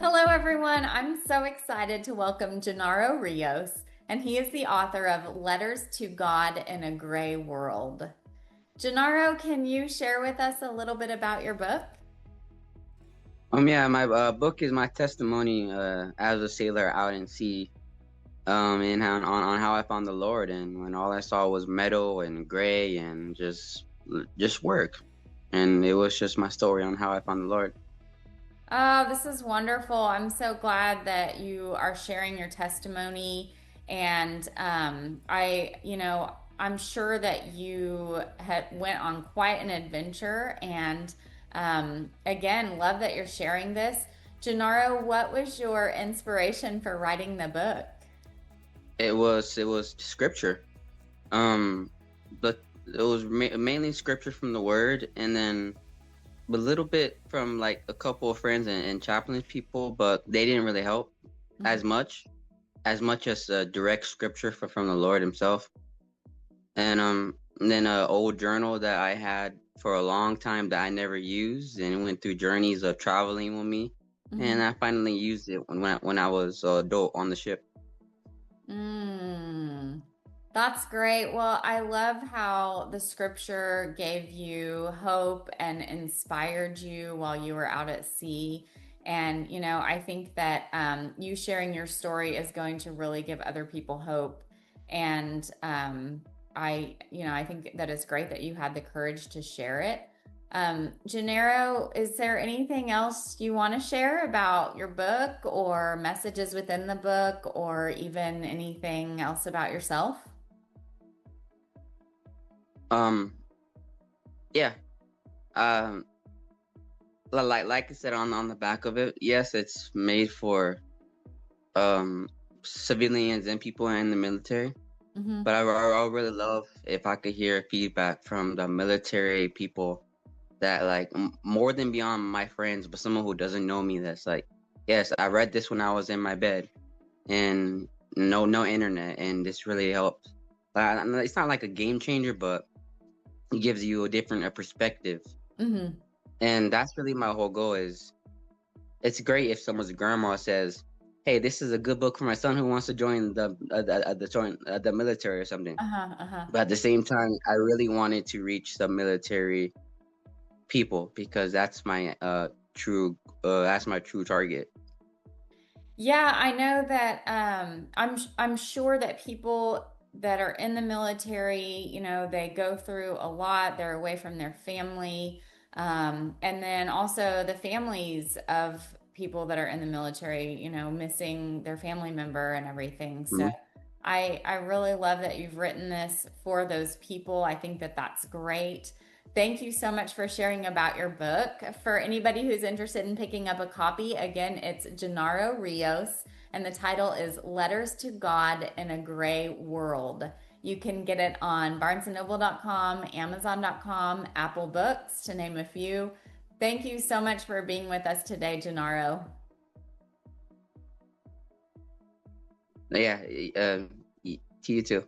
Hello, everyone. I'm so excited to welcome Genaro Rios, and he is the author of Letters to God in a Gray World. Genaro, can you share with us a little bit about your book? Yeah, my book is my testimony as a sailor out in sea, and on how I found the Lord, and when all I saw was metal and gray and just work, and it was just my story on how I found the Lord. Oh, this is wonderful. I'm so glad that you are sharing your testimony. And I'm sure that you had went on quite an adventure. And again, love that you're sharing this. Gennaro, what was your inspiration for writing the book? It was scripture, um, but it was mainly scripture from the Word, and then a little bit from like a couple of friends and chaplain people, but they didn't really help Mhm. as much as direct scripture from the Lord Himself. And then a old journal that I had for a long time that I never used, and it went through journeys of traveling with me, and Mhm. I finally used it when I was adult on the ship. Mm, that's great. Well, I love how the scripture gave you hope and inspired you while you were out at sea. And, I think that you sharing your story is going to really give other people hope. And I think that it's great that you had the courage to share it. Gennaro, is there anything else you want to share about your book or messages within the book or even anything else about yourself? Um, yeah. Um, like I said on the back of it, yes, it's made for um civilians and people in the military. Hmm. But I really love if I could hear feedback from the military people that like more than beyond my friends, but someone who doesn't know me that's like, yes, I read this when I was in my bed and no internet, and this really helped. It's not like a game changer, but it gives you a different perspective, Hmm. and that's really my whole goal. Is it's great if someone's grandma says, "Hey, this is a good book for my son who wants to join the military or something." Uh-huh, uh-huh. But at the same time, I really wanted to reach the military people because that's my true target. Yeah, I know that I'm sure that people that are in the military, they go through a lot. They're away from their family. And then also the families of people that are in the military, missing their family member and everything. So Mhm. I really love that you've written this for those people. I think that that's great. Thank you so much for sharing about your book. For anybody who's interested in picking up a copy, again, it's Genaro Rios, and the title is Letters to God in a Gray World. You can get it on barnesandnoble.com, amazon.com, Apple Books, to name a few. Thank you so much for being with us today, Genaro. Yeah, to you too.